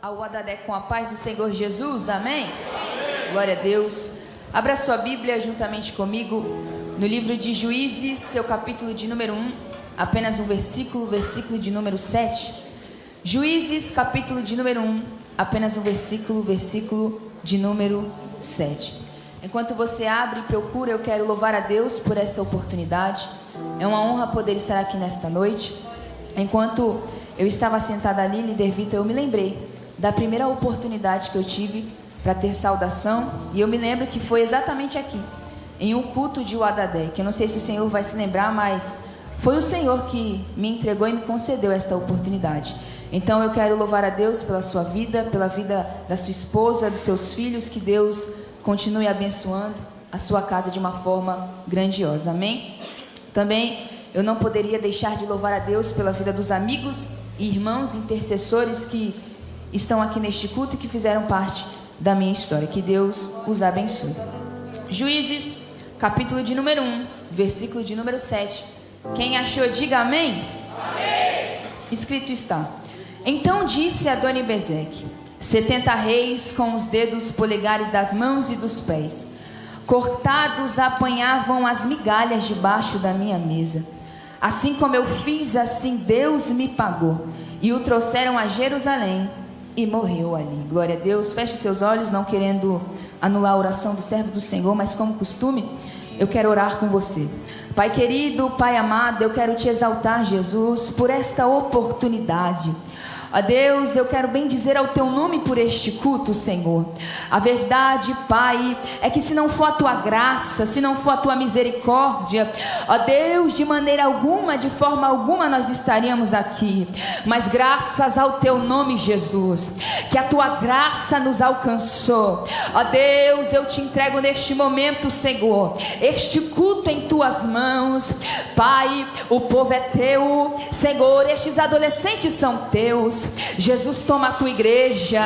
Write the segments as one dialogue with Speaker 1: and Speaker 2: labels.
Speaker 1: ao Adadé com a paz do Senhor Jesus, amém? Glória a Deus. Abra sua Bíblia juntamente comigo no livro de Juízes, seu capítulo de número 1, apenas um versículo de número 7. Juízes, capítulo de número 1, apenas um versículo de número 7. Enquanto você abre e procura, eu quero louvar a Deus por esta oportunidade. É uma honra poder estar aqui nesta noite. Enquanto eu estava sentada ali, líder Vitor, eu me lembrei da primeira oportunidade que eu tive para ter saudação, e eu me lembro que foi exatamente aqui, em um culto de Uadadé, que eu não sei se o Senhor vai se lembrar, mas foi o Senhor que me entregou e me concedeu esta oportunidade. Então eu quero louvar a Deus pela sua vida, pela vida da sua esposa, dos seus filhos, que Deus continue abençoando a sua casa de uma forma grandiosa, amém? Também eu não poderia deixar de louvar a Deus pela vida dos amigos e irmãos intercessores que estão aqui neste culto e que fizeram parte da minha história. Que Deus os abençoe. Juízes, capítulo de número 1, versículo de número 7. Quem achou, diga amém. Amém. Escrito está: então disse Adoni-Bezeque: 70 reis com os dedos polegares das mãos e dos pés, cortados, apanhavam as migalhas debaixo da minha mesa. Assim como eu fiz, assim Deus me pagou. E o trouxeram a Jerusalém e morreu ali. Glória a Deus. Feche os seus olhos, não querendo anular a oração do servo do Senhor, mas como costume, eu quero orar com você. Pai querido, Pai amado, eu quero te exaltar, Jesus, por esta oportunidade. Ó Deus, eu quero bendizer ao teu nome por este culto, Senhor. A verdade, Pai, é que se não for a tua graça, se não for a tua misericórdia, ó Deus, de maneira alguma, de forma alguma nós estaríamos aqui. Mas graças ao teu nome, Jesus, que a tua graça nos alcançou. Ó Deus, eu te entrego neste momento, Senhor, este culto em tuas mãos. Pai, o povo é teu, Senhor, estes adolescentes são teus. Jesus, toma a tua igreja.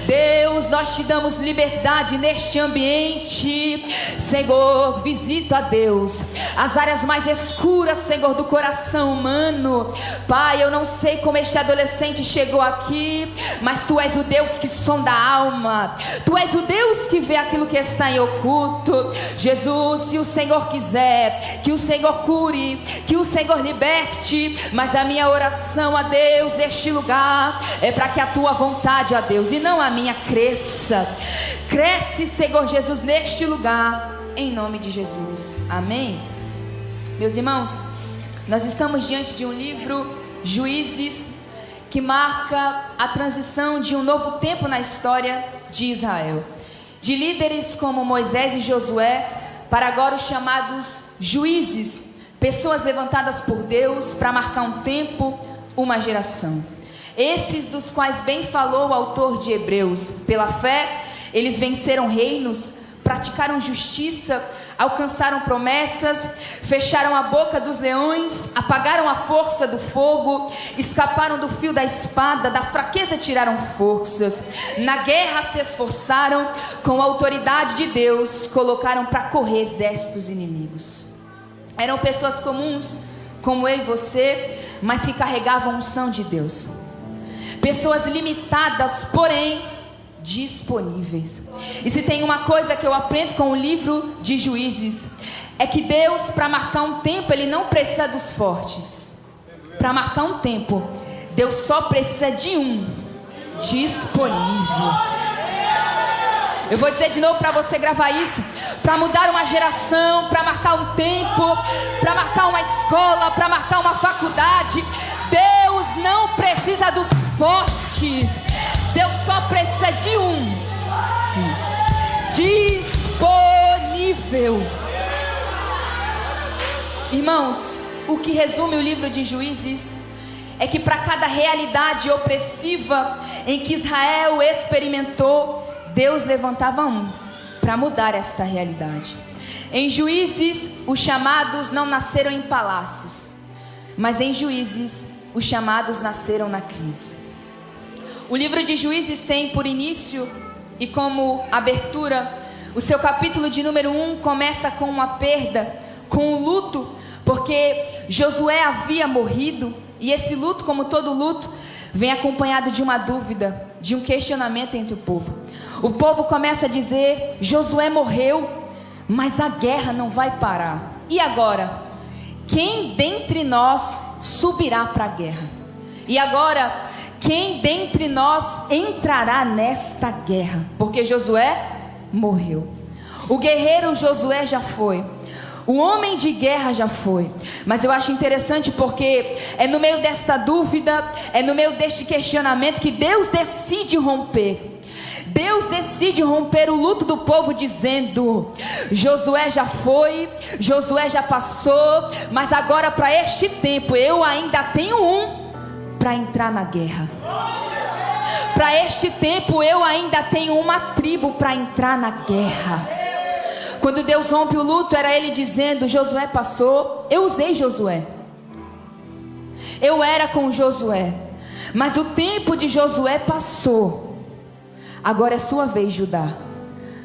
Speaker 1: Deus, nós te damos liberdade neste ambiente. Senhor, visita, a Deus, as áreas mais escuras, Senhor, do coração humano. Pai, eu não sei como este adolescente chegou aqui, mas tu és o Deus que sonda a alma. Tu és o Deus que vê aquilo que está em oculto. Jesus, se o Senhor quiser, que o Senhor cure, que o Senhor liberte. Mas a minha oração a Deus neste lugar é para que a tua vontade, ó Deus, e não a minha, cresça. Cresce, Senhor Jesus, neste lugar, em nome de Jesus, amém? Meus irmãos, nós estamos diante de um livro, Juízes, que marca a transição de um novo tempo na história de Israel, de líderes como Moisés e Josué, para agora os chamados juízes, pessoas levantadas por Deus para marcar um tempo, uma geração. Esses dos quais bem falou o autor de Hebreus. Pela fé, eles venceram reinos, praticaram justiça, alcançaram promessas, fecharam a boca dos leões, apagaram a força do fogo, escaparam do fio da espada, da fraqueza tiraram forças, na guerra se esforçaram, com a autoridade de Deus, colocaram para correr exércitos inimigos. Eram pessoas comuns, como eu e você, mas que carregavam a unção de Deus. Pessoas limitadas, porém disponíveis. E se tem uma coisa que eu aprendo com o livro de Juízes, é que Deus, para marcar um tempo, Ele não precisa dos fortes. Para marcar um tempo, Deus só precisa de um disponível. Eu vou dizer de novo para você gravar isso. Para mudar uma geração, para marcar um tempo, para marcar uma escola, para marcar uma faculdade, Deus não precisa dos fortes. Deus só precisa de um disponível. Irmãos, o que resume o livro de Juízes é que para cada realidade opressiva em que Israel experimentou, Deus levantava um para mudar esta realidade. Em Juízes, os chamados não nasceram em palácios, mas em Juízes, os chamados nasceram na crise. O livro de Juízes tem por início e como abertura, o seu capítulo de número 1 começa com uma perda, com um luto, porque Josué havia morrido, e esse luto, como todo luto, vem acompanhado de uma dúvida, de um questionamento entre o povo. O povo começa a dizer: Josué morreu, mas a guerra não vai parar. E agora? Quem dentre nós subirá para a guerra? E agora, quem dentre nós entrará nesta guerra? Porque Josué morreu. O guerreiro Josué já foi. O homem de guerra já foi. Mas eu acho interessante porque é no meio desta dúvida, é no meio deste questionamento que Deus decide romper. Deus decide romper o luto do povo dizendo: Josué já foi, Josué já passou, mas agora para este tempo eu ainda tenho para entrar na guerra. Para este tempo eu ainda tenho uma tribo para entrar na guerra. Quando Deus rompe o luto, era Ele dizendo: Josué passou, eu usei Josué, eu era com Josué, mas o tempo de Josué passou. Agora é sua vez, Judá.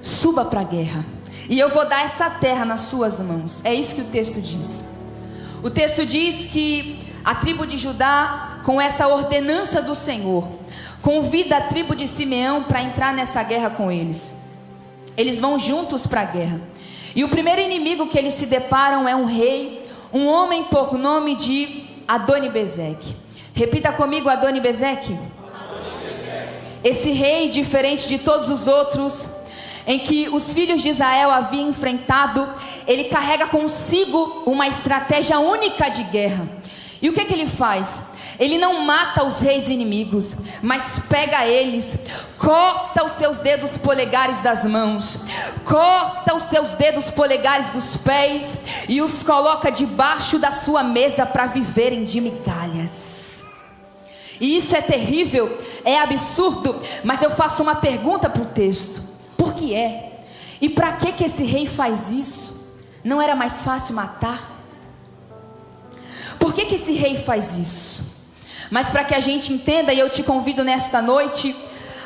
Speaker 1: Suba para a guerra, e eu vou dar essa terra nas suas mãos. É isso que o texto diz. O texto diz que a tribo de Judá, com essa ordenança do Senhor, convida a tribo de Simeão para entrar nessa guerra com eles. Eles vão juntos para a guerra. E o primeiro inimigo que eles se deparam é um rei, um homem por nome de Adoni-Bezeque. Repita comigo: Adoni-Bezeque. Esse rei, diferente de todos os outros em que os filhos de Israel haviam enfrentado, ele carrega consigo uma estratégia única de guerra. E o que ele faz? Ele não mata os reis inimigos, mas pega eles, corta os seus dedos polegares das mãos, corta os seus dedos polegares dos pés e os coloca debaixo da sua mesa para viverem de migalhas. E isso é terrível, é absurdo, mas eu faço uma pergunta para o texto: por que é? E para que esse rei faz isso? Não era mais fácil matar? Por que esse rei faz isso? Mas para que a gente entenda, e eu te convido nesta noite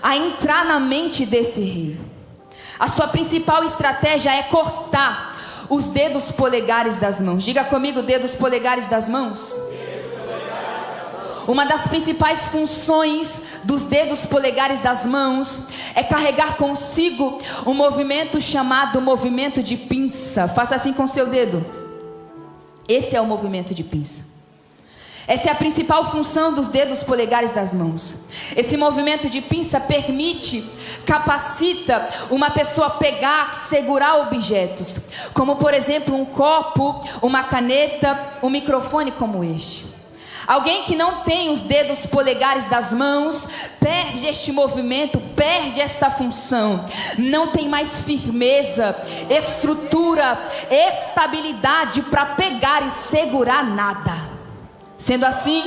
Speaker 1: a entrar na mente desse rei. A sua principal estratégia é cortar os dedos polegares das mãos. Diga comigo: dedos polegares das mãos. Uma das principais funções dos dedos polegares das mãos é carregar consigo um movimento chamado movimento de pinça. Faça assim com seu dedo. Esse é o movimento de pinça. Essa é a principal função dos dedos polegares das mãos. Esse movimento de pinça permite, capacita uma pessoa pegar, segurar objetos, como por exemplo um copo, uma caneta, um microfone como este. Alguém que não tem os dedos polegares das mãos perde este movimento, perde esta função, não tem mais firmeza, estrutura, estabilidade para pegar e segurar nada. Sendo assim,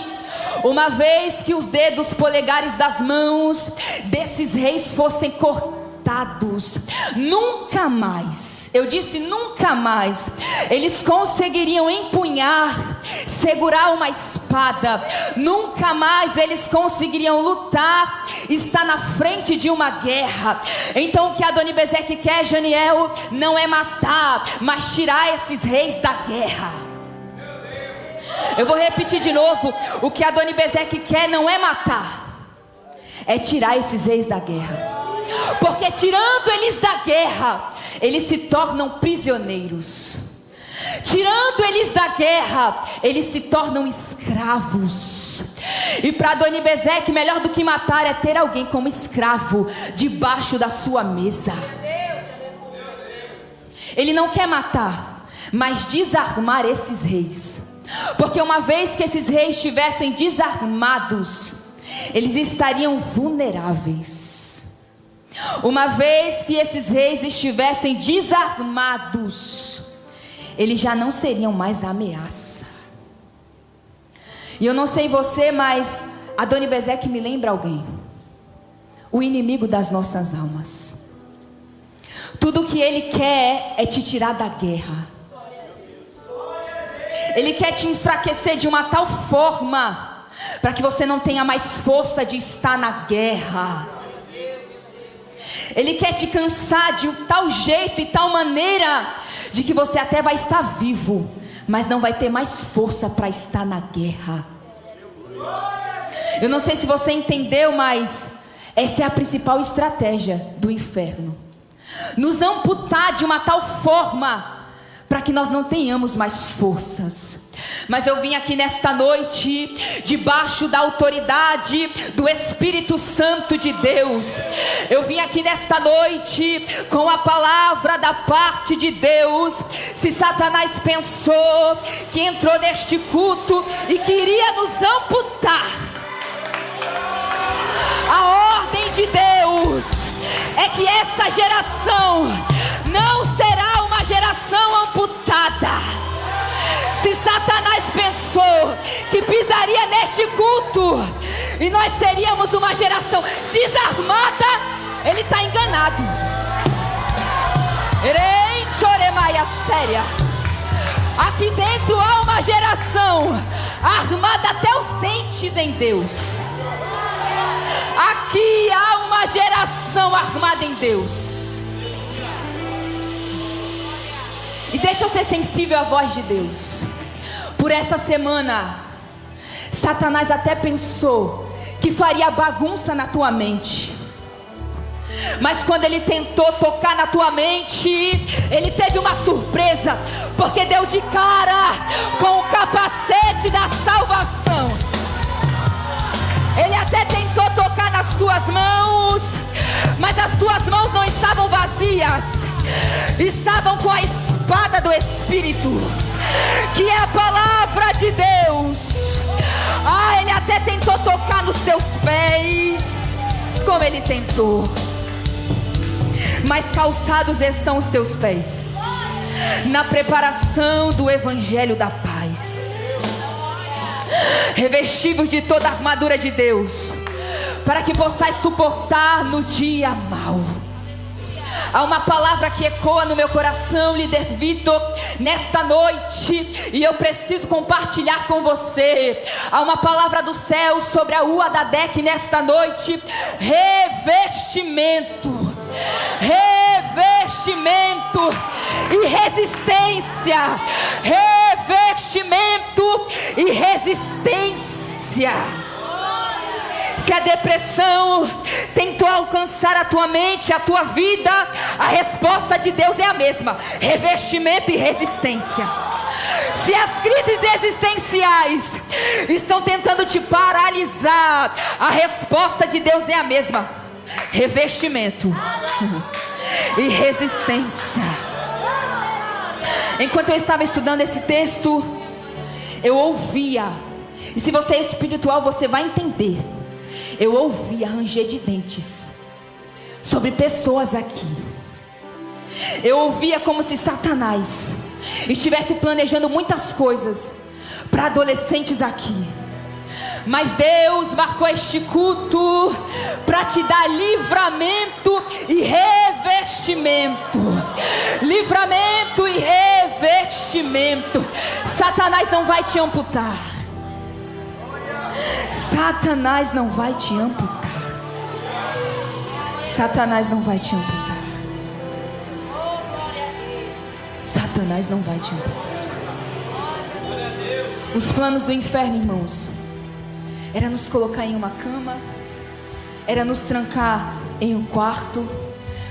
Speaker 1: uma vez que os dedos polegares das mãos desses reis fossem cortados, nunca mais, eu disse nunca mais, eles conseguiriam empunhar, segurar uma espada. Nunca mais eles conseguiriam lutar, estar na frente de uma guerra. Então o que Adoni-Bezeque quer, Janiel, não é matar, mas tirar esses reis da guerra. Eu vou repetir de novo: o que Adoni-Bezeque quer não é matar, é tirar esses reis da guerra. Porque tirando eles da guerra, eles se tornam prisioneiros. Tirando eles da guerra, eles se tornam escravos. E para Adoni-Bezeque, melhor do que matar é ter alguém como escravo debaixo da sua mesa. Ele não quer matar, mas desarmar esses reis. Porque uma vez que esses reis estivessem desarmados, eles estariam vulneráveis. Uma vez que esses reis estivessem desarmados, eles já não seriam mais ameaça. E eu não sei você, mas Adoni-Bezeque me lembra alguém: o inimigo das nossas almas. Tudo que ele quer é te tirar da guerra. Ele quer te enfraquecer de uma tal forma para que você não tenha mais força de estar na guerra. Ele quer te cansar de tal jeito e tal maneira de que você até vai estar vivo, mas não vai ter mais força para estar na guerra. Eu não sei se você entendeu, mas essa é a principal estratégia do inferno: nos amputar de uma tal forma para que nós não tenhamos mais forças. Mas eu vim aqui nesta noite debaixo da autoridade do Espírito Santo de Deus. Eu vim aqui nesta noite com a palavra da parte de Deus. Se Satanás pensou que entrou neste culto e queria nos amputar, a ordem de Deus é que esta geração não será uma geração amputada. Se Satanás pensou que pisaria neste culto e nós seríamos uma geração desarmada, ele está enganado. Aqui dentro há uma geração armada até os dentes em Deus. Aqui há uma geração armada em Deus. E deixa eu ser sensível à voz de Deus. Por essa semana, Satanás até pensou que faria bagunça na tua mente. Mas quando ele tentou tocar na tua mente, ele teve uma surpresa, porque deu de cara com o capacete da salvação. Ele até tentou tocar nas tuas mãos, mas as tuas mãos não estavam vazias, estavam com a espada do Espírito, que é a palavra de Deus. Ele até tentou tocar nos teus pés, como ele tentou, mas calçados estão os teus pés na preparação do Evangelho da paz, revestivos de toda a armadura de Deus, para que possais suportar no dia mau. Há uma palavra que ecoa no meu coração, líder Vitor, nesta noite, e eu preciso compartilhar com você. Há uma palavra do céu sobre a UADADEC nesta noite: revestimento, revestimento e resistência, revestimento e resistência. Se a depressão tentou alcançar a tua mente, a tua vida, a resposta de Deus é a mesma: revestimento e resistência. Se as crises existenciais estão tentando te paralisar, a resposta de Deus é a mesma: revestimento e resistência. Enquanto eu estava estudando esse texto, eu ouvia, e se você é espiritual você vai entender, eu ouvia ranger de dentes sobre pessoas aqui. Eu ouvia como se Satanás estivesse planejando muitas coisas para adolescentes aqui. Mas Deus marcou este culto para te dar livramento e revestimento. Livramento e revestimento. Satanás não vai te amputar. Satanás não vai te amputar. Satanás não vai te amputar. Satanás não vai te amputar. Os planos do inferno, irmãos, era nos colocar em uma cama, era nos trancar em um quarto,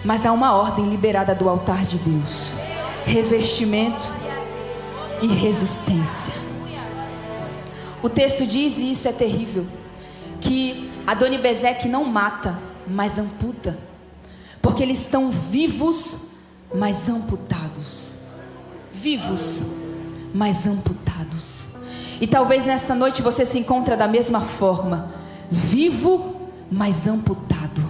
Speaker 1: mas há uma ordem liberada do altar de Deus: revestimento e resistência. O texto diz, e isso é terrível, que Adoni-Bezeque não mata, mas amputa, porque eles estão vivos, mas amputados. Vivos, mas amputados. E talvez nessa noite você se encontre da mesma forma: vivo, mas amputado.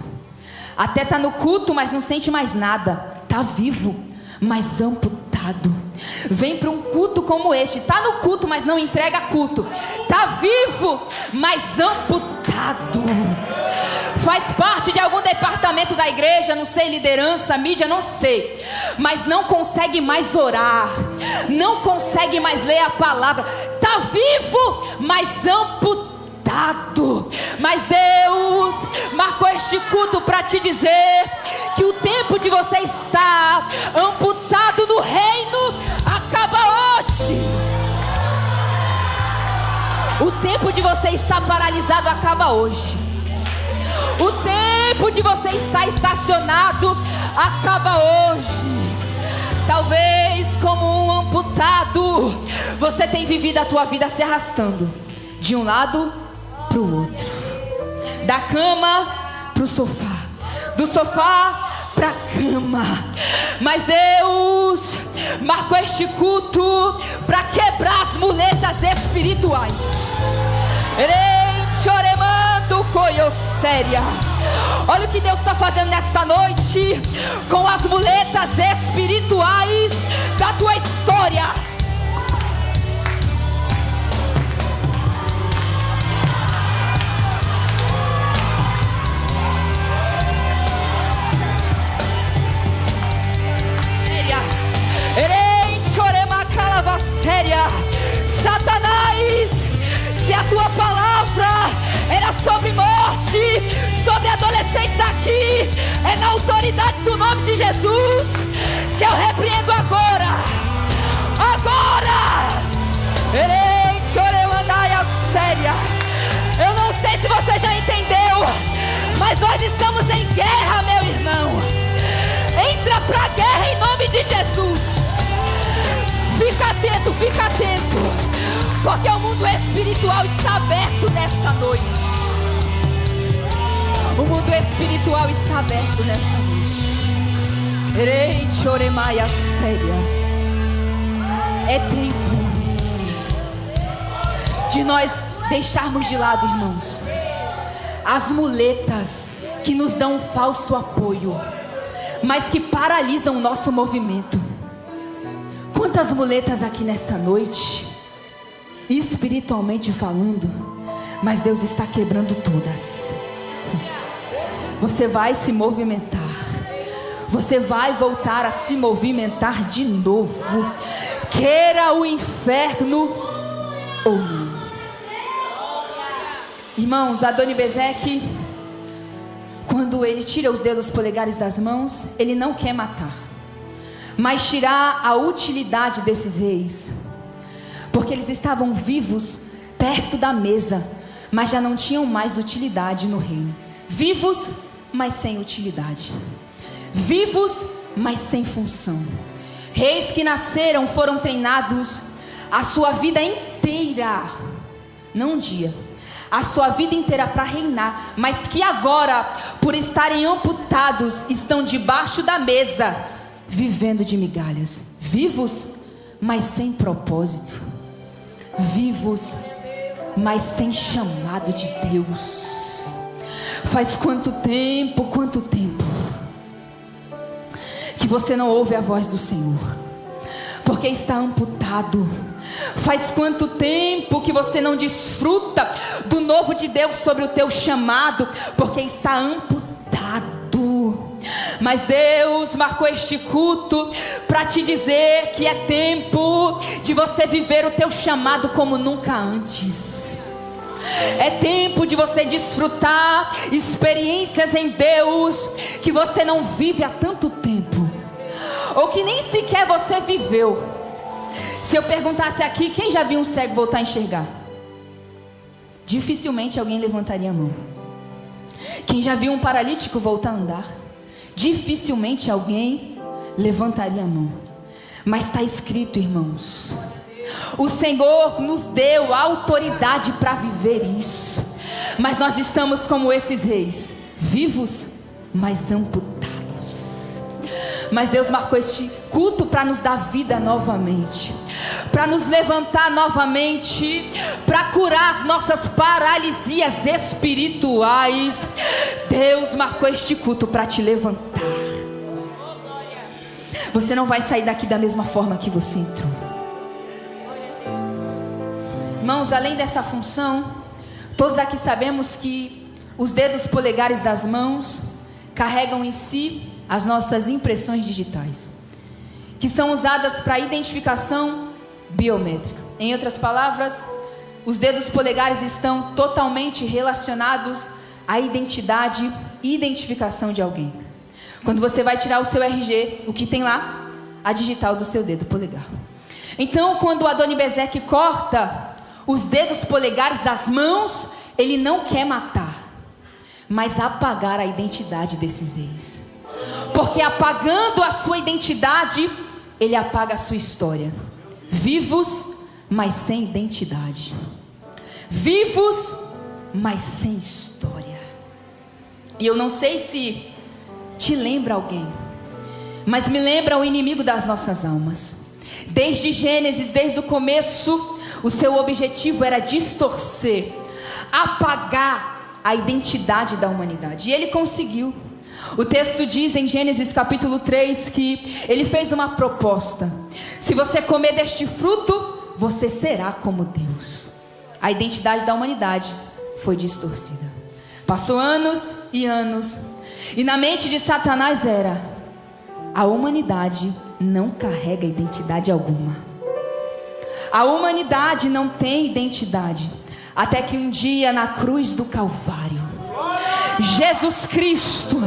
Speaker 1: Até está no culto, mas não sente mais nada. Está vivo, mas amputado. Vem para um culto como este, está no culto, mas não entrega culto. Está vivo, mas amputado. Faz parte de algum departamento da igreja, não sei, liderança, mídia, não sei, mas não consegue mais orar, não consegue mais ler a palavra. Está vivo, mas amputado. Mas Deus marcou este culto para te dizer que o tempo de você estar amputado no reino acaba hoje. O tempo tempo de você estar paralisado acaba hoje. O tempo de você estar estacionado acaba hoje. Talvez como um amputado, você tem vivido a tua vida se arrastando de um lado para o outro, da cama para o sofá, do sofá para a cama. Mas Deus marcou este culto para quebrar as muletas espirituais. Olha o que Deus está fazendo nesta noite com as muletas espirituais da tua história. Satanás, se a tua palavra era sobre morte, sobre adolescentes aqui, é na autoridade do nome de Jesus que eu repreendo agora. Eu não sei se você já entendeu, mas nós estamos em guerra, meu irmão. Entra pra guerra em nome de Jesus. Fica atento, porque o mundo espiritual está aberto nesta noite. O mundo espiritual está aberto nesta noite. É tempo de nós deixarmos de lado, irmãos, as muletas que nos dão um falso apoio, mas que paralisam o nosso movimento. Quantas muletas aqui nesta noite, espiritualmente falando, mas Deus está quebrando todas. Você vai se movimentar, você vai voltar a se movimentar de novo, queira o inferno ou não. Irmãos, Adoni-Bezeque, quando ele tira os dedos polegares das mãos, ele não quer matar, mas tirar a utilidade desses reis, porque eles estavam vivos perto da mesa, mas já não tinham mais utilidade no reino. Vivos, mas sem utilidade. Vivos, mas sem função. Reis que nasceram, foram treinados a sua vida inteira, não um dia, a sua vida inteira para reinar, mas que agora, por estarem amputados, estão debaixo da mesa, vivendo de migalhas. Vivos, mas sem propósito. Vivos, mas sem chamado de Deus. Faz quanto tempo que você não ouve a voz do Senhor, porque está amputado. Faz quanto tempo que você não desfruta do novo de Deus sobre o teu chamado, porque está amputado. Mas Deus marcou este culto para te dizer que é tempo de você viver o teu chamado como nunca antes. É tempo de você desfrutar experiências em Deus que você não vive há tanto tempo, ou que nem sequer você viveu. Se eu perguntasse aqui, quem já viu um cego voltar a enxergar? Dificilmente alguém levantaria a mão. Quem já viu um paralítico voltar a andar? Dificilmente alguém levantaria a mão. Mas está escrito, irmãos, o Senhor nos deu a autoridade para viver isso. Mas nós estamos como esses reis, vivos, mas amputados. Mas Deus marcou este culto para nos dar vida novamente, para nos levantar novamente, para curar as nossas paralisias espirituais. Deus marcou este culto para te levantar. Você não vai sair daqui da mesma forma que você entrou. Irmãos, além dessa função, todos aqui sabemos que os dedos polegares das mãos carregam em si as nossas impressões digitais, que são usadas para identificação biométrica. Em outras palavras, os dedos polegares estão totalmente relacionados à identidade e identificação de alguém. Quando você vai tirar o seu RG, o que tem lá? A digital do seu dedo polegar. Então, quando Adoni-Bezeque corta os dedos polegares das mãos, ele não quer matar, mas apagar a identidade desses reis. Porque apagando a sua identidade, ele apaga a sua história. Vivos, mas sem identidade. Vivos, mas sem história. E eu não sei se te lembra alguém, mas me lembra o inimigo das nossas almas. Desde Gênesis, desde o começo, o seu objetivo era distorcer, apagar a identidade da humanidade. E ele conseguiu. O texto diz em Gênesis capítulo 3 que ele fez uma proposta: se você comer deste fruto, você será como Deus. A identidade da humanidade foi distorcida. Passou anos e anos, e na mente de Satanás era: a humanidade não carrega identidade alguma. A humanidade não tem identidade. Até que um dia, na cruz do Calvário, Jesus Cristo,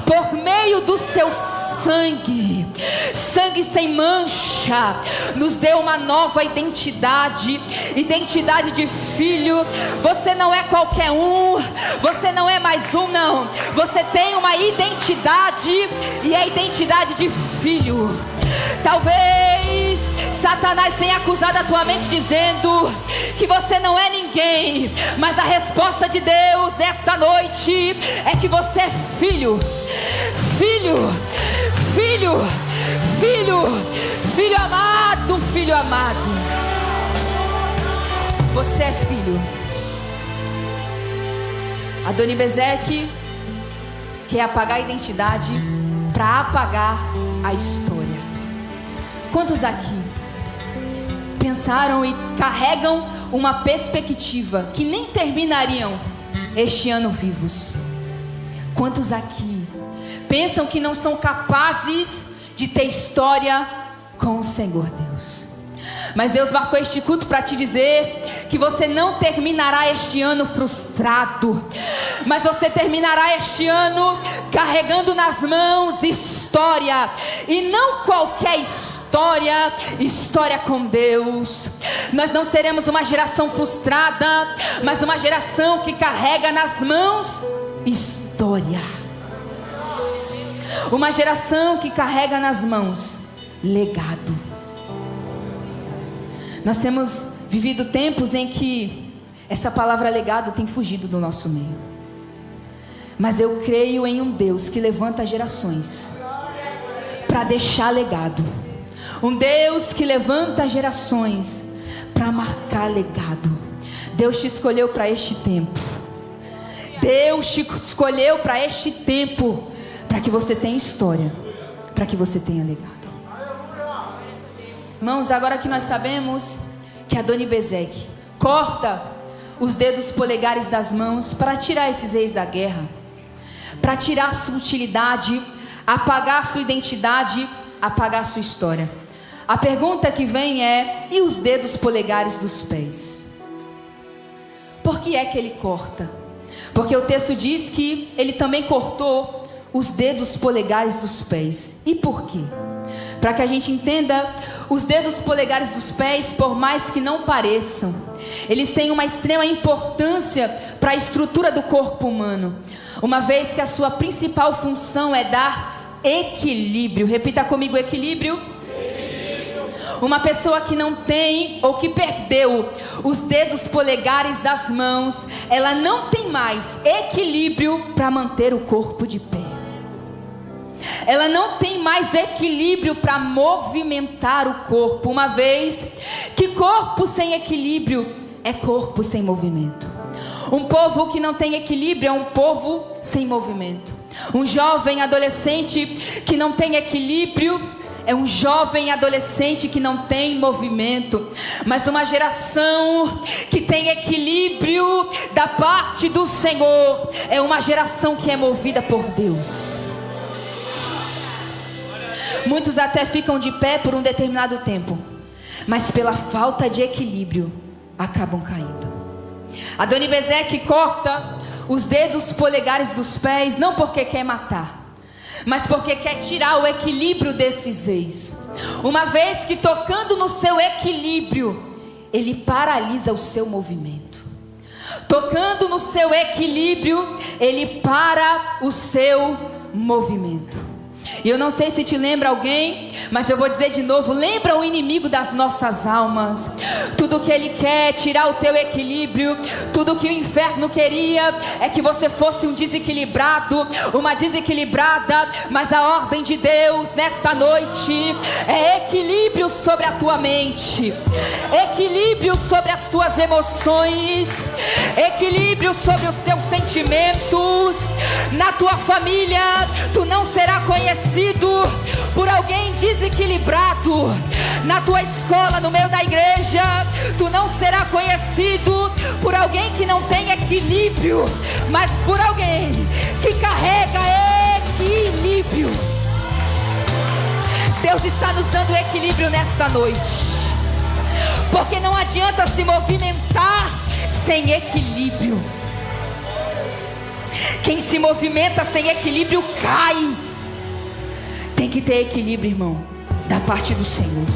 Speaker 1: por meio do seu sangue, sangue sem mancha, nos deu uma nova identidade, identidade de filho. Você não é qualquer um, você não é mais um, não. Você tem uma identidade, e é a identidade de filho. Talvez Satanás tenha acusado a tua mente dizendo que você não é ninguém, mas a resposta de Deus nesta noite é que você é filho. Filho, filho, filho, filho amado, filho amado. Você é filho. Adonibezeque quer apagar a identidade para apagar a história. Quantos aqui pensaram e carregam uma perspectiva que nem terminariam este ano vivos? Quantos aqui pensam que não são capazes de ter história com o Senhor Deus? Mas Deus marcou este culto para te dizer que você não terminará este ano frustrado, mas você terminará este ano carregando nas mãos história, e não qualquer história, história com Deus. Nós não seremos uma geração frustrada, mas uma geração que carrega nas mãos história. Uma geração que carrega nas mãos legado. Nós temos vivido tempos em que essa palavra legado tem fugido do nosso meio. Mas eu creio em um Deus que levanta gerações para deixar legado. Um Deus que levanta gerações para marcar legado. Deus te escolheu para este tempo. Deus te escolheu para este tempo, para que você tenha história, para que você tenha legado. Irmãos, agora que nós sabemos que Adonibezeque corta os dedos polegares das mãos para tirar esses reis da guerra, para tirar sua utilidade, apagar sua identidade, apagar sua história. A pergunta que vem é: e os dedos polegares dos pés? Por que é que ele corta? Porque o texto diz que ele também cortou os dedos polegares dos pés. E por quê? Para que a gente entenda, os dedos polegares dos pés, por mais que não pareçam, eles têm uma extrema importância para a estrutura do corpo humano, uma vez que a sua principal função é dar equilíbrio. Repita comigo: equilíbrio. Uma pessoa que não tem ou que perdeu os dedos polegares das mãos, ela não tem mais equilíbrio para manter o corpo de pé. Ela não tem mais equilíbrio para movimentar o corpo, uma vez que corpo sem equilíbrio é corpo sem movimento. Um povo que não tem equilíbrio é um povo sem movimento. Um jovem adolescente que não tem equilíbrio é um jovem adolescente que não tem movimento. Mas uma geração que tem equilíbrio da parte do Senhor é uma geração que é movida por Deus. Muitos até ficam de pé por um determinado tempo, mas pela falta de equilíbrio acabam caindo. Adonibezeque corta os dedos polegares dos pés, não porque quer matar, mas porque quer tirar o equilíbrio desses reis. Uma vez que tocando no seu equilíbrio, ele paralisa o seu movimento. Tocando no seu equilíbrio, ele para o seu movimento. E eu não sei se te lembra alguém, mas eu vou dizer de novo: lembra o inimigo das nossas almas. Tudo que ele quer é tirar o teu equilíbrio. Tudo que o inferno queria é que você fosse um desequilibrado, uma desequilibrada. Mas a ordem de Deus nesta noite é equilíbrio sobre a tua mente, equilíbrio sobre as tuas emoções, equilíbrio sobre os teus sentimentos. Na tua família, tu não será conhecido por alguém desequilibrado. Na tua escola, no meio da igreja, tu não será conhecido por alguém que não tem equilíbrio, mas por alguém que carrega equilíbrio. Deus está nos dando equilíbrio nesta noite, porque não adianta se movimentar sem equilíbrio. Quem se movimenta sem equilíbrio cai. Tem que ter equilíbrio, irmão, da parte do Senhor.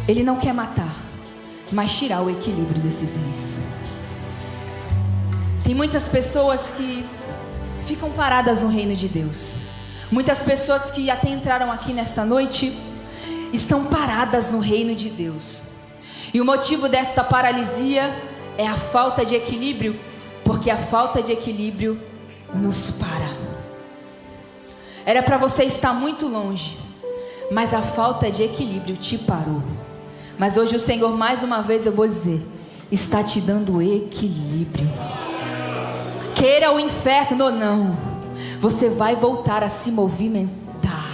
Speaker 1: Ele não quer matar, mas tirar o equilíbrio desses reis. Tem muitas pessoas que ficam paradas no reino de Deus. Muitas pessoas que até entraram aqui nesta noite estão paradas no reino de Deus. E o motivo desta paralisia é a falta de equilíbrio, porque a falta de equilíbrio nos para. Era para você estar muito longe, mas a falta de equilíbrio te parou. Mas hoje o Senhor, mais uma vez eu vou dizer, está te dando equilíbrio. Queira o inferno ou não, você vai voltar a se movimentar.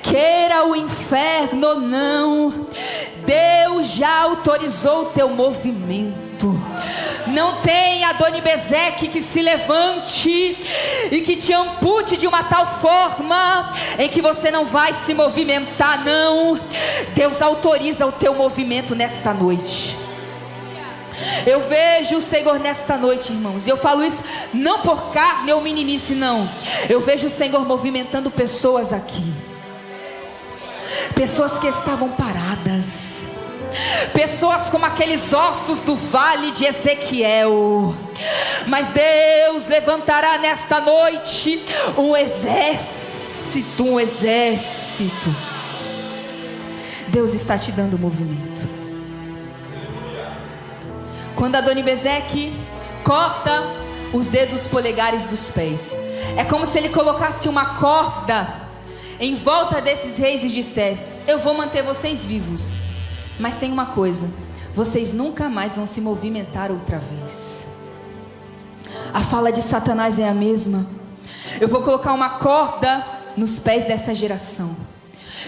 Speaker 1: Queira o inferno ou não, Deus já autorizou o teu movimento. Não tem Adonibezeque que se levante e que te ampute de uma tal forma em que você não vai se movimentar, não. Deus autoriza o teu movimento nesta noite. Eu vejo o Senhor nesta noite, irmãos, e eu falo isso não por carne ou meninice, não. Eu vejo o Senhor movimentando pessoas aqui, pessoas que estavam paradas, pessoas como aqueles ossos do vale de Ezequiel. Mas Deus levantará nesta noite um exército, Deus está te dando movimento. Quando Adonibezeque corta os dedos polegares dos pés, é como se ele colocasse uma corda em volta desses reis e dissesse: eu vou manter vocês vivos, mas tem uma coisa, vocês nunca mais vão se movimentar outra vez. A fala de Satanás é a mesma. Eu vou colocar uma corda nos pés dessa geração.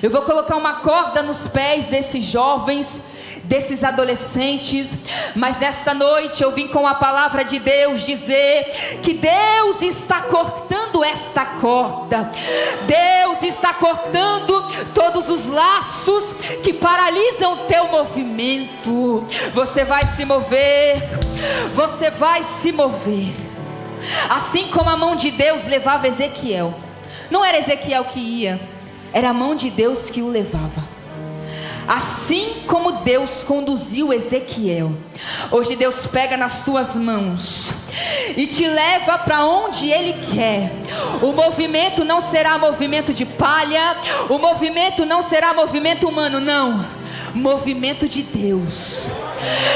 Speaker 1: Eu vou colocar uma corda nos pés desses jovens, desses adolescentes. Mas nesta noite eu vim com a palavra de Deus dizer que Deus está cortando esta corda. Deus está cortando todos os laços que paralisam o teu movimento. Você vai se mover, você vai se mover. Assim como a mão de Deus levava Ezequiel. Não era Ezequiel que ia, era a mão de Deus que o levava. Assim como Deus conduziu Ezequiel, hoje Deus pega nas tuas mãos e te leva para onde Ele quer. O movimento não será movimento de palha, o movimento não será movimento humano, não. Movimento de Deus.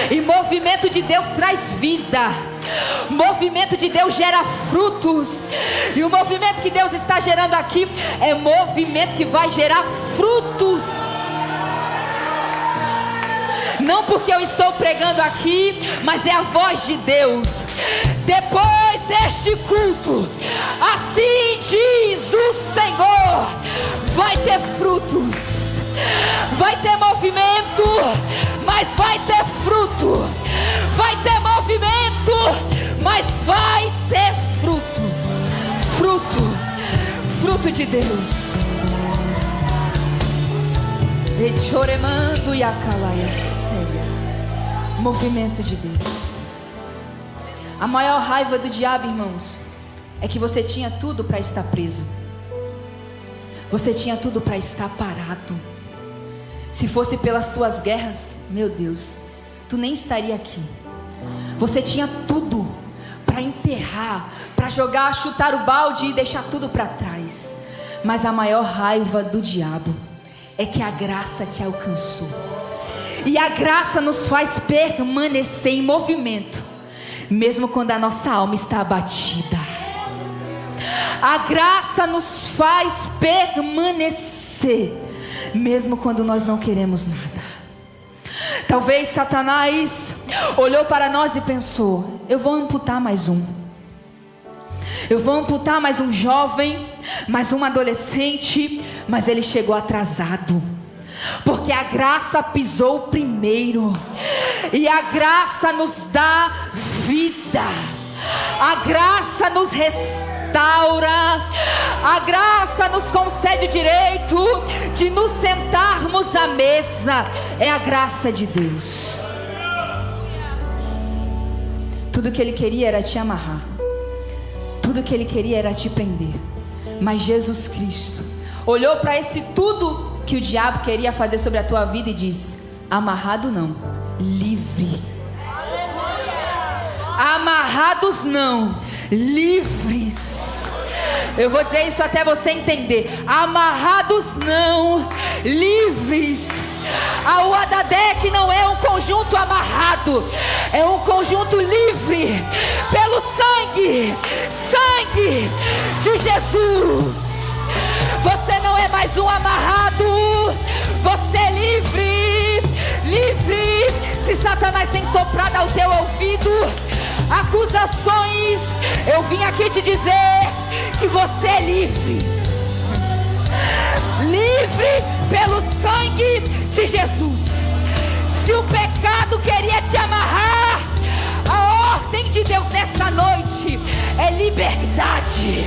Speaker 1: E movimento de Deus traz vida. Movimento de Deus gera frutos. E o movimento que Deus está gerando aqui é movimento que vai gerar frutos. Não porque eu estou pregando aqui, mas é a voz de Deus. Depois deste culto, assim diz o Senhor, vai ter frutos, vai ter movimento, mas vai ter fruto. Vai ter movimento, mas vai ter fruto. Fruto de Deus. Movimento de Deus. A maior raiva do diabo, irmãos, é que você tinha tudo para estar preso. Você tinha tudo para estar parado. Se fosse pelas tuas guerras, meu Deus, tu nem estaria aqui. Você tinha tudo para enterrar, para jogar, chutar o balde e deixar tudo para trás. Mas a maior raiva do diabo é que a graça te alcançou. E a graça nos faz permanecer em movimento, mesmo quando a nossa alma está abatida. A graça nos faz permanecer, mesmo quando nós não queremos nada. Talvez Satanás olhou para nós e pensou: eu vou amputar mais um. Eu vou amputar mais um jovem, mais um adolescente. Mas ele chegou atrasado, porque a graça pisou primeiro. E a graça nos dá vida. A graça nos restaura. A graça nos concede o direito de nos sentarmos à mesa. É a graça de Deus. Tudo que ele queria era te amarrar. Tudo que ele queria era te prender. Mas Jesus Cristo olhou para esse tudo que o diabo queria fazer sobre a tua vida e disse: amarrado não, livre. Amarrados não, livres. Eu vou dizer isso até você entender. Amarrados não, livres. A Uadadec não é um conjunto amarrado, é um conjunto livre pelo sangue de Jesus. Você não é mais um amarrado, você é livre. Se Satanás tem soprado ao teu ouvido acusações, eu vim aqui te dizer que você é livre pelo sangue de Jesus. Se o pecado queria te amarrar, a ordem de Deus nesta noite é liberdade.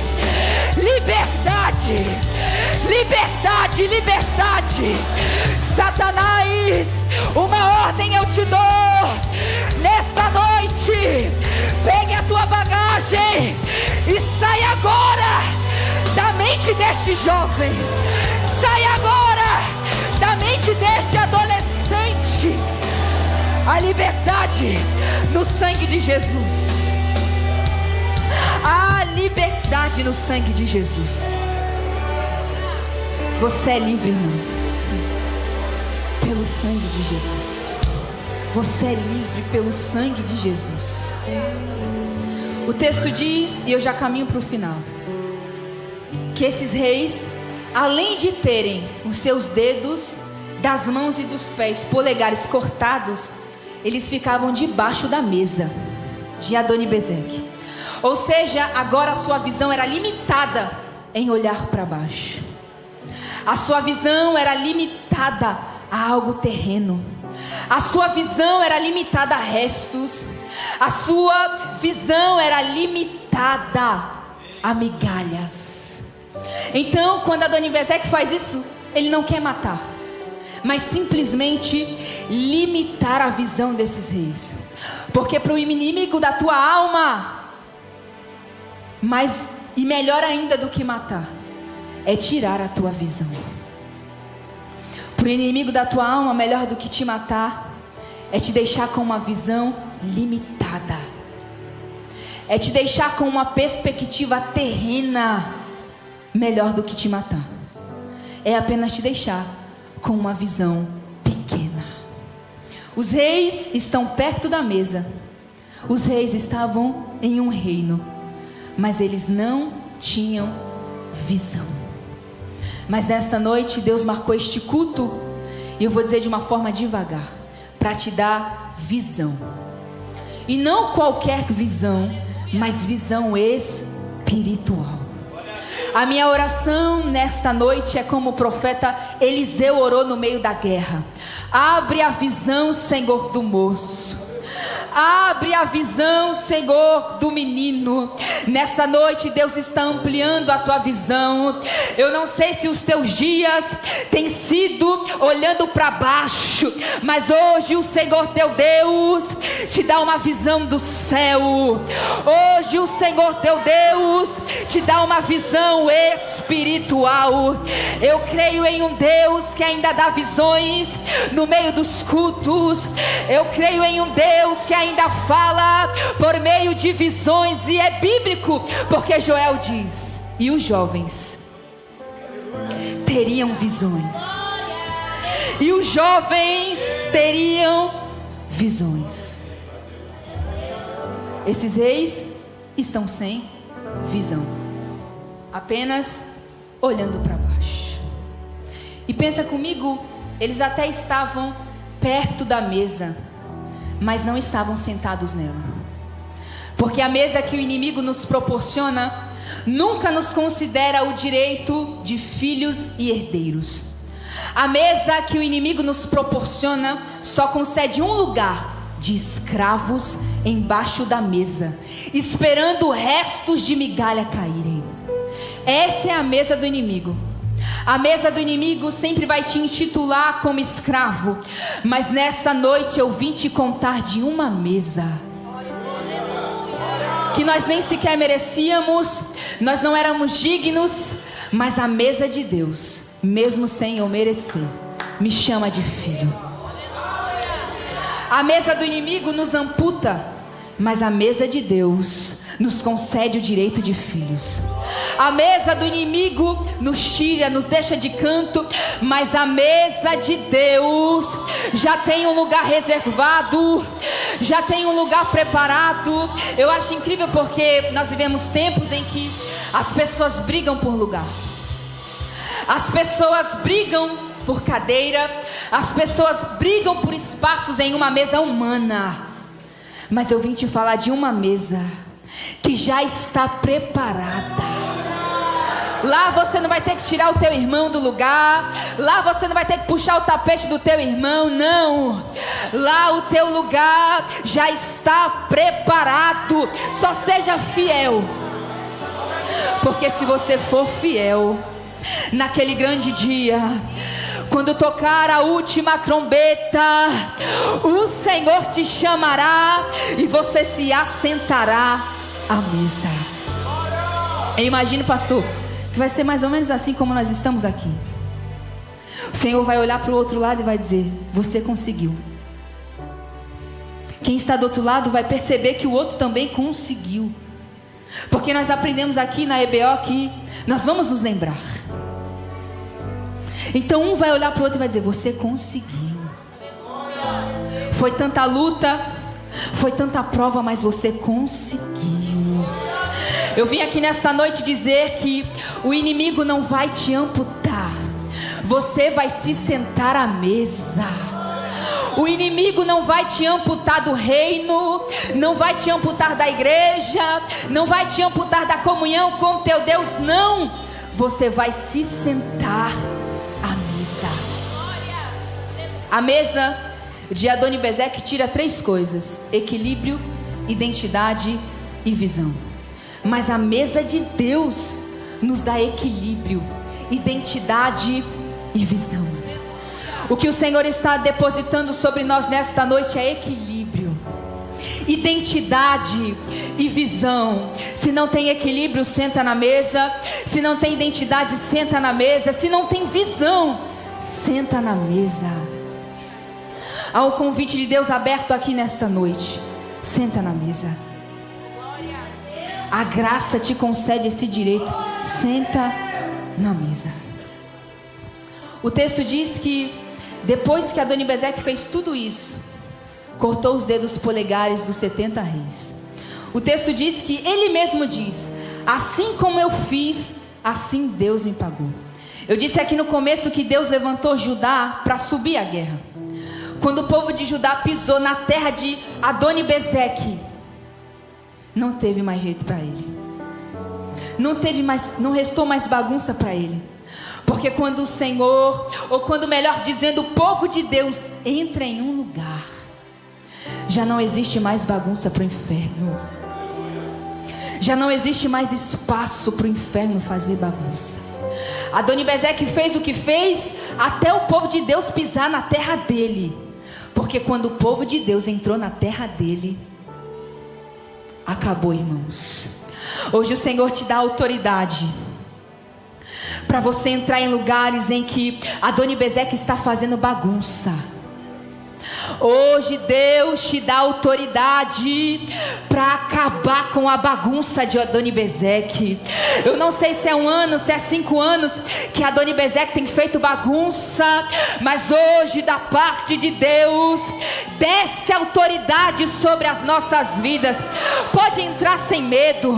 Speaker 1: Satanás, uma ordem eu te dou nesta noite: pegue a tua bagagem e sai agora da mente deste jovem, sai agora da mente deste adolescente. A liberdade no sangue de Jesus. A liberdade no sangue de Jesus. Você é livre, irmão, pelo sangue de Jesus. Você é livre pelo sangue de Jesus. O texto diz, e eu já caminho para o final, que esses reis, além de terem os seus dedos das mãos e dos pés, polegares cortados, eles ficavam debaixo da mesa de Adoni-Bezeque. Ou seja, agora a sua visão era limitada em olhar para baixo. A sua visão era limitada a algo terreno. A sua visão era limitada a restos. A sua visão era limitada a migalhas. Então, quando Adoni-Bezeque faz isso, ele não quer matar, mas simplesmente limitar a visão desses reis. Porque para o inimigo da tua alma, mais e melhor ainda do que matar, é tirar a tua visão. Para o inimigo da tua alma, melhor do que te matar, é te deixar com uma visão limitada, é te deixar com uma perspectiva terrena. Melhor do que te matar é apenas te deixar com uma visão pequena. Os reis estão perto da mesa. Os reis estavam em um reino, mas eles não tinham visão. Mas nesta noite Deus marcou este culto, e eu vou dizer de uma forma devagar, para te dar visão. E não qualquer visão, mas visão espiritual. A minha oração nesta noite é como o profeta Eliseu orou no meio da guerra: abre a visão, Senhor, do moço. Abre a visão, Senhor, do menino. Nessa noite Deus está ampliando a tua visão. Eu não sei se os teus dias têm sido olhando para baixo, mas hoje o Senhor teu Deus te dá uma visão do céu. Hoje o Senhor teu Deus te dá uma visão espiritual. Eu creio em um Deus que ainda dá visões no meio dos cultos. Eu creio em um Deus que ainda fala por meio de visões, e é bíblico, porque Joel diz: e os jovens teriam visões, e os jovens teriam visões. Esses reis estão sem visão, apenas olhando para baixo. E pensa comigo, eles até estavam perto da mesa, mas não estavam sentados nela, porque a mesa que o inimigo nos proporciona nunca nos considera o direito de filhos e herdeiros. A mesa que o inimigo nos proporciona só concede um lugar de escravos embaixo da mesa, esperando restos de migalha caírem. Essa é a mesa do inimigo. A mesa do inimigo sempre vai te intitular como escravo, mas nessa noite eu vim te contar de uma mesa que nós nem sequer merecíamos, nós não éramos dignos, mas a mesa de Deus, mesmo sem eu merecer, me chama de filho. A mesa do inimigo nos amputa, mas a mesa de Deus nos concede o direito de filhos. A mesa do inimigo nos tira, nos deixa de canto, mas a mesa de Deus já tem um lugar reservado, já tem um lugar preparado. Eu acho incrível porque nós vivemos tempos em que as pessoas brigam por lugar, as pessoas brigam por cadeira, as pessoas brigam por espaços em uma mesa humana. Mas eu vim te falar de uma mesa que já está preparada. Lá você não vai ter que tirar o teu irmão do lugar, lá você não vai ter que puxar o tapete do teu irmão, não. Lá o teu lugar já está preparado. Só seja fiel, porque se você for fiel, naquele grande dia, quando tocar a última trombeta, o Senhor te chamará e você se assentará à mesa. Eu imagino, pastor, que vai ser mais ou menos assim como nós estamos aqui. O Senhor vai olhar para o outro lado e vai dizer: você conseguiu. Quem está do outro lado vai perceber que o outro também conseguiu, porque nós aprendemos aqui na EBO que nós vamos nos lembrar. Então um vai olhar para o outro e vai dizer: você conseguiu. Foi tanta luta, foi tanta prova, mas você conseguiu. Eu vim aqui nessa noite dizer que o inimigo não vai te amputar, você vai se sentar à mesa. O inimigo não vai te amputar do reino, não vai te amputar da igreja, não vai te amputar da comunhão com teu Deus, não. Você vai se sentar à mesa. A mesa de Adoni-Bezeque tira 3 coisas: equilíbrio, identidade e visão. Mas a mesa de Deus nos dá equilíbrio, identidade e visão. O que o Senhor está depositando sobre nós nesta noite é equilíbrio, identidade e visão. Se não tem equilíbrio, senta na mesa. Se não tem identidade, senta na mesa. Se não tem visão, senta na mesa. Há um convite de Deus aberto aqui nesta noite: senta na mesa. A graça te concede esse direito. Senta na mesa. O texto diz que depois que Adoni-Bezeque fez tudo isso, cortou os dedos polegares dos 70 reis. O texto diz que ele mesmo diz: assim como eu fiz, assim Deus me pagou. Eu disse aqui no começo que Deus levantou Judá para subir a guerra. Quando o povo de Judá pisou na terra de Adoni-Bezeque, não teve mais jeito para ele. Não restou mais bagunça para ele. Porque quando o Senhor, ou quando melhor dizendo, o povo de Deus entra em um lugar, já não existe mais bagunça para o inferno. Já não existe mais espaço para o inferno fazer bagunça. Adoni-Bezeque fez o que fez até o povo de Deus pisar na terra dele. Porque quando o povo de Deus entrou na terra dele, acabou, irmãos. Hoje o Senhor te dá autoridade para você entrar em lugares em que Adoni-Bezeque está fazendo bagunça. Hoje Deus te dá autoridade para acabar com a bagunça de Adoni-Bezeque. Eu não sei se é 1 ano, se é 5 anos que Adoni-Bezeque tem feito bagunça, mas hoje da parte de Deus desce autoridade sobre as nossas vidas. Pode entrar sem medo,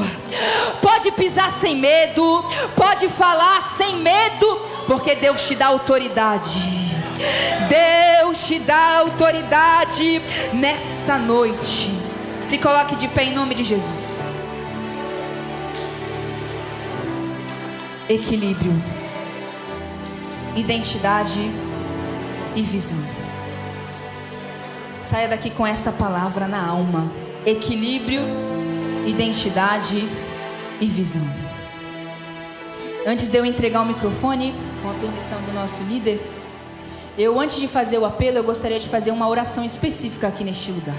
Speaker 1: pode pisar sem medo, pode falar sem medo, porque Deus te dá autoridade. Deus te dá autoridade nesta noite. Se coloque de pé em nome de Jesus. Equilíbrio, identidade e visão. Saia daqui com essa palavra na alma: equilíbrio, identidade e visão. Antes de eu entregar o microfone, com a permissão do nosso líder, antes de fazer o apelo, eu gostaria de fazer uma oração específica aqui neste lugar.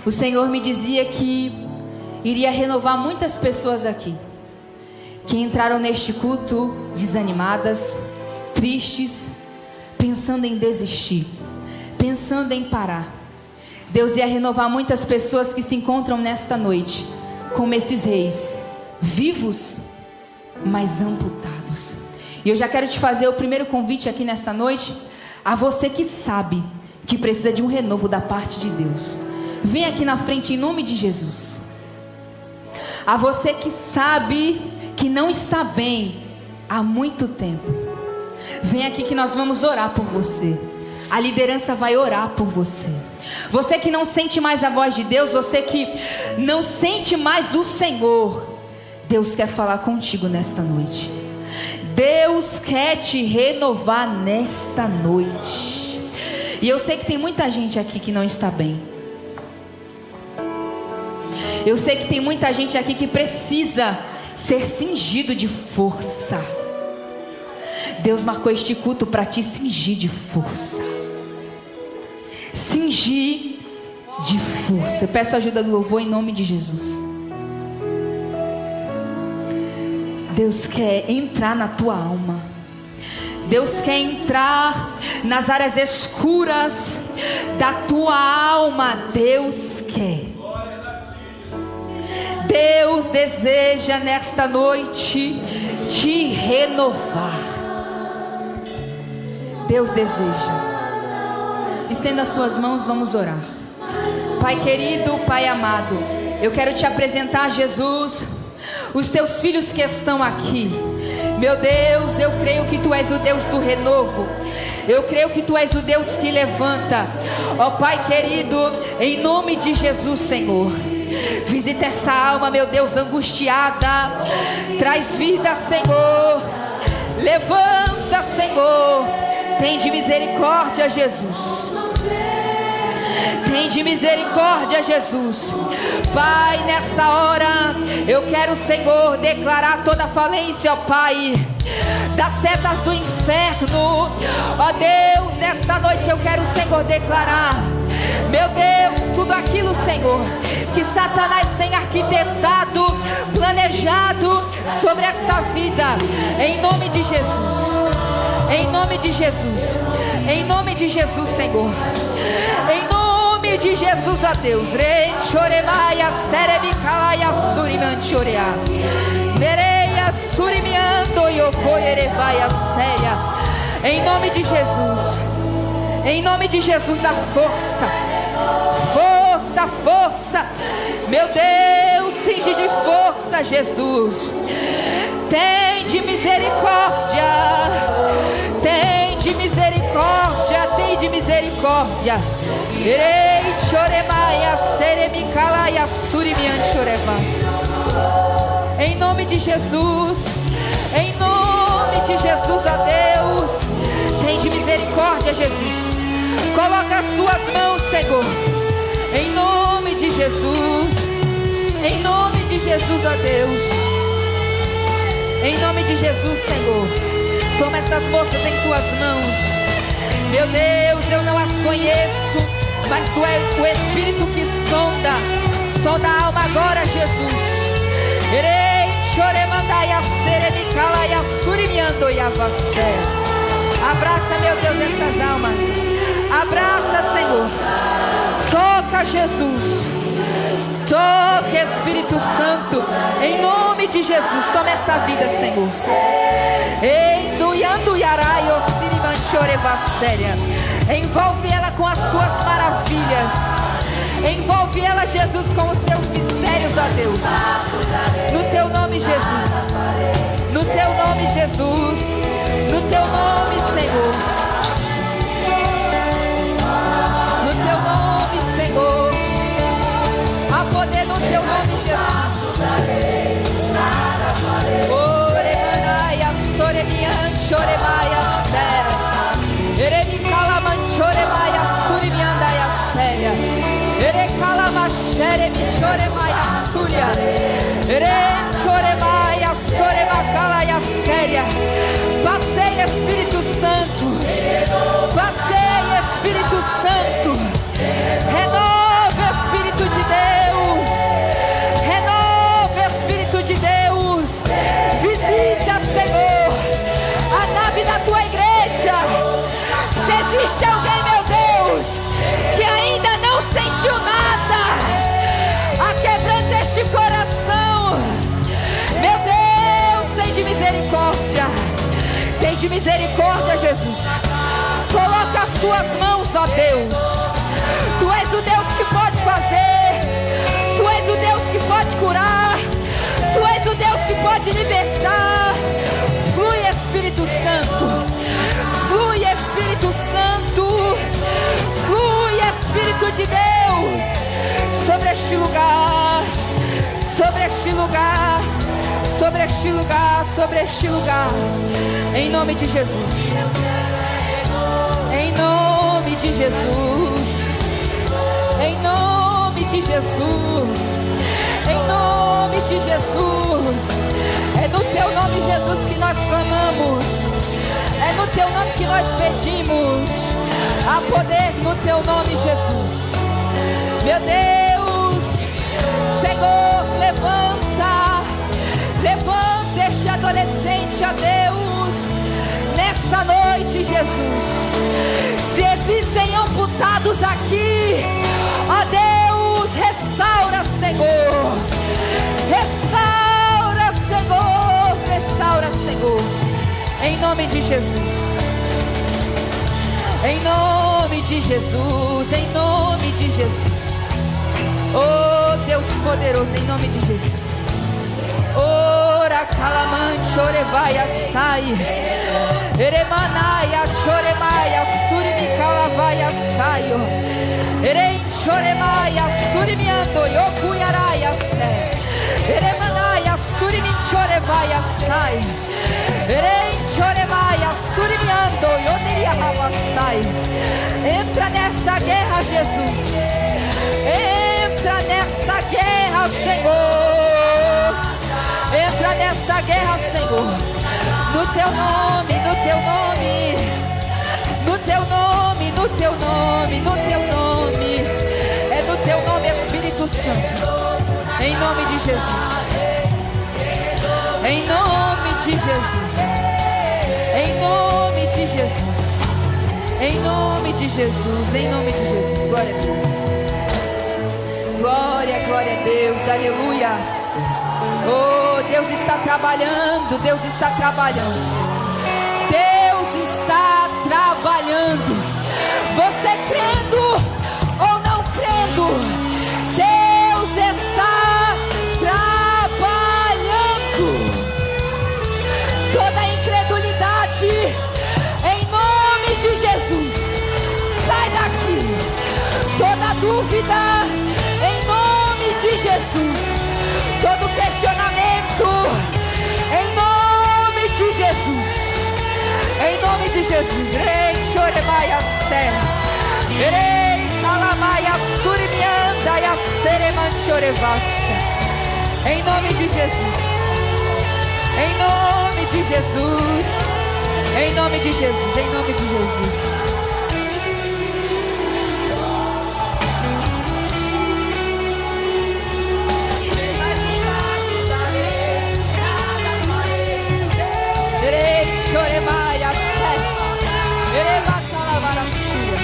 Speaker 1: O Senhor me dizia que iria renovar muitas pessoas aqui, que entraram neste culto desanimadas, tristes, pensando em desistir, pensando em parar. Deus ia renovar muitas pessoas que se encontram nesta noite, como esses reis, vivos, mas amputados. E eu já quero te fazer o primeiro convite aqui nesta noite, a você que sabe que precisa de um renovo da parte de Deus. Vem aqui na frente em nome de Jesus. A você que sabe que não está bem há muito tempo, vem aqui que nós vamos orar por você. A liderança vai orar por você. Você que não sente mais a voz de Deus, você que não sente mais o Senhor, Deus quer falar contigo nesta noite. Deus quer te renovar nesta noite. E eu sei que tem muita gente aqui que não está bem. Eu sei que tem muita gente aqui que precisa ser cingido de força. Deus marcou este culto para te cingir de força. Cingir de força. Eu peço a ajuda do louvor em nome de Jesus. Deus quer entrar na tua alma. Deus quer entrar nas áreas escuras da tua alma. Deus quer. Deus deseja nesta noite te renovar. Deus deseja. Estenda as suas mãos, vamos orar. Pai querido, Pai amado, eu quero te apresentar, Jesus, os teus filhos que estão aqui. Meu Deus, eu creio que tu és o Deus do renovo. Eu creio que tu és o Deus que levanta. Ó Pai querido, em nome de Jesus, Senhor, visita essa alma, meu Deus, angustiada. Traz vida, Senhor. Levanta, Senhor. Tem de misericórdia, Jesus. Tem de misericórdia, Jesus. Pai, nesta hora eu quero, Senhor, declarar toda a falência, ó Pai, das setas do inferno. Ó Deus, nesta noite eu quero, Senhor, declarar, meu Deus, tudo aquilo, Senhor, que Satanás tem arquitetado, planejado sobre esta vida, em nome de Jesus. Em nome de Jesus. Em nome de Jesus, Senhor. Em nome de Jesus, a Deus. Renchoremaia, serebicalaia, surimanchorea. Nereia, surimiando, yokoerevaia, séria. Em nome de Jesus. Em nome de Jesus, dá força. Força, força. Meu Deus, cinge de força, Jesus. Tem de misericórdia. Tem de misericórdia. Tem de misericórdia. Irei choremaia, seremicalaia, surimianchoreva. Em nome de Jesus. Em nome de Jesus, a Deus. Tem de misericórdia, Jesus. Coloca as tuas mãos, Senhor, Em nome de Jesus. Em nome de Jesus, ó Deus. Em nome de Jesus, Senhor. Toma essas moças em tuas mãos. Meu Deus, eu não as conheço, mas tu és o Espírito que sonda a alma agora, Jesus. Abraça, meu Deus, essas almas. Abraça, Senhor. Toca, Jesus. Toque, Espírito Santo. Em nome de Jesus, toma essa vida, Senhor. Envolve ela com as suas maravilhas. Envolve ela, Jesus, com os teus mistérios, ó Deus. No teu nome, Jesus. No teu nome, Jesus. No teu nome, Senhor. No teu nome, Senhor. Há poder no teu nome, Jesus. Oremanaia, soremian, choremaia, sera. Eremicalaman, choremaia, surimiandaia, séria. Erecalamashere, mi choremaia, súria. Erem, choremaia, sorebacalaia, séria. Passei, Espírito Santo. Passei, Espírito Santo. Renova, Espírito de Deus. Renova, Espírito de Deus. Visita, Senhor, a nave da tua igreja. Se existe alguém, meu Deus, que ainda não sentiu nada, aquebranta este coração. Meu Deus, tem de misericórdia. Tem de misericórdia, Jesus. Coloca as tuas mãos, ó Deus. Tu és o Deus que pode fazer. Tu és o Deus que pode curar. Tu és o Deus que pode libertar. Flui, Espírito Santo. Flui, Espírito Santo. Flui, Espírito de Deus. Sobre este lugar. Sobre este lugar. Sobre este lugar. Sobre este lugar. Em nome de Jesus. Em nome de Jesus. Em nome de Jesus. Em nome de Jesus. É no teu nome, Jesus, que nós clamamos. É no teu nome que nós pedimos. Há poder no teu nome, Jesus. Meu Deus, Senhor, levanta. Levanta este adolescente, ó Deus, nessa noite, Jesus. Se existem amputados aqui, ó Deus, restaura, Senhor. Restaura, Senhor. Restaura, Senhor. Em nome de Jesus. Em nome de Jesus. Em nome de Jesus. Oh Deus poderoso, em nome de Jesus. Ora calaman chorevaia sai. Eremanaia choremaia surimi calavaia saio. Erem choremaia surimiando yokuiaraia sai. Eremanaia surimi chorevaia sai. Erem choremaia surimiando yoderia sai. Entra nesta guerra, Jesus. Entra nesta guerra, Senhor. Entra nesta guerra, Senhor. No teu nome, no teu nome. No teu nome, no teu nome, no teu nome. É no teu nome, Espírito Santo. Em nome de Jesus. Em nome de Jesus. Em nome de Jesus. Em nome de Jesus. Em nome de Jesus. Glória a Deus. Glória, glória a Deus. Aleluia. Oh, Deus está trabalhando, Deus está trabalhando. Deus está trabalhando. Você crendo ou não crendo, Deus está trabalhando. Toda incredulidade, em nome de Jesus, sai daqui. Toda dúvida, em nome de Jesus. Todo questionamento, em nome de Jesus. Em nome de Jesus. Rei choremaia serra. Rei cala Calamaya Surimianda e a Seremanchorevassa. Em nome de Jesus. Em nome de Jesus. Em nome de Jesus. Em nome de Jesus. Choremaia, Ereba Calavaracia.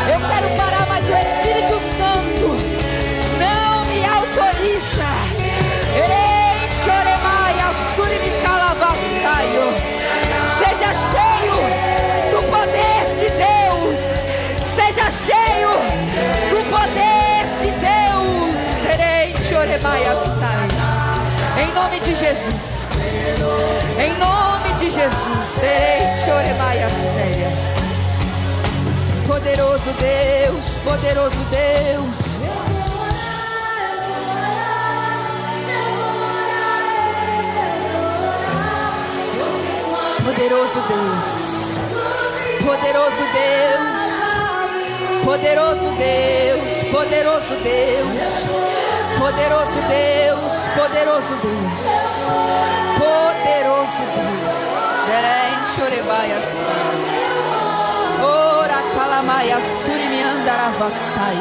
Speaker 1: Eu quero parar, mas o Espírito Santo não me autoriza. Seja cheio do poder de Deus. Seja cheio do poder de Deus. Em nome de Jesus. Em nome de Jesus. Poderoso Deus, poderoso Deus. Poderoso Deus, poderoso Deus, poderoso Deus, poderoso Deus, poderoso Deus, poderoso Deus, poderoso Deus. Ora Calamaya Surimiandaravassai.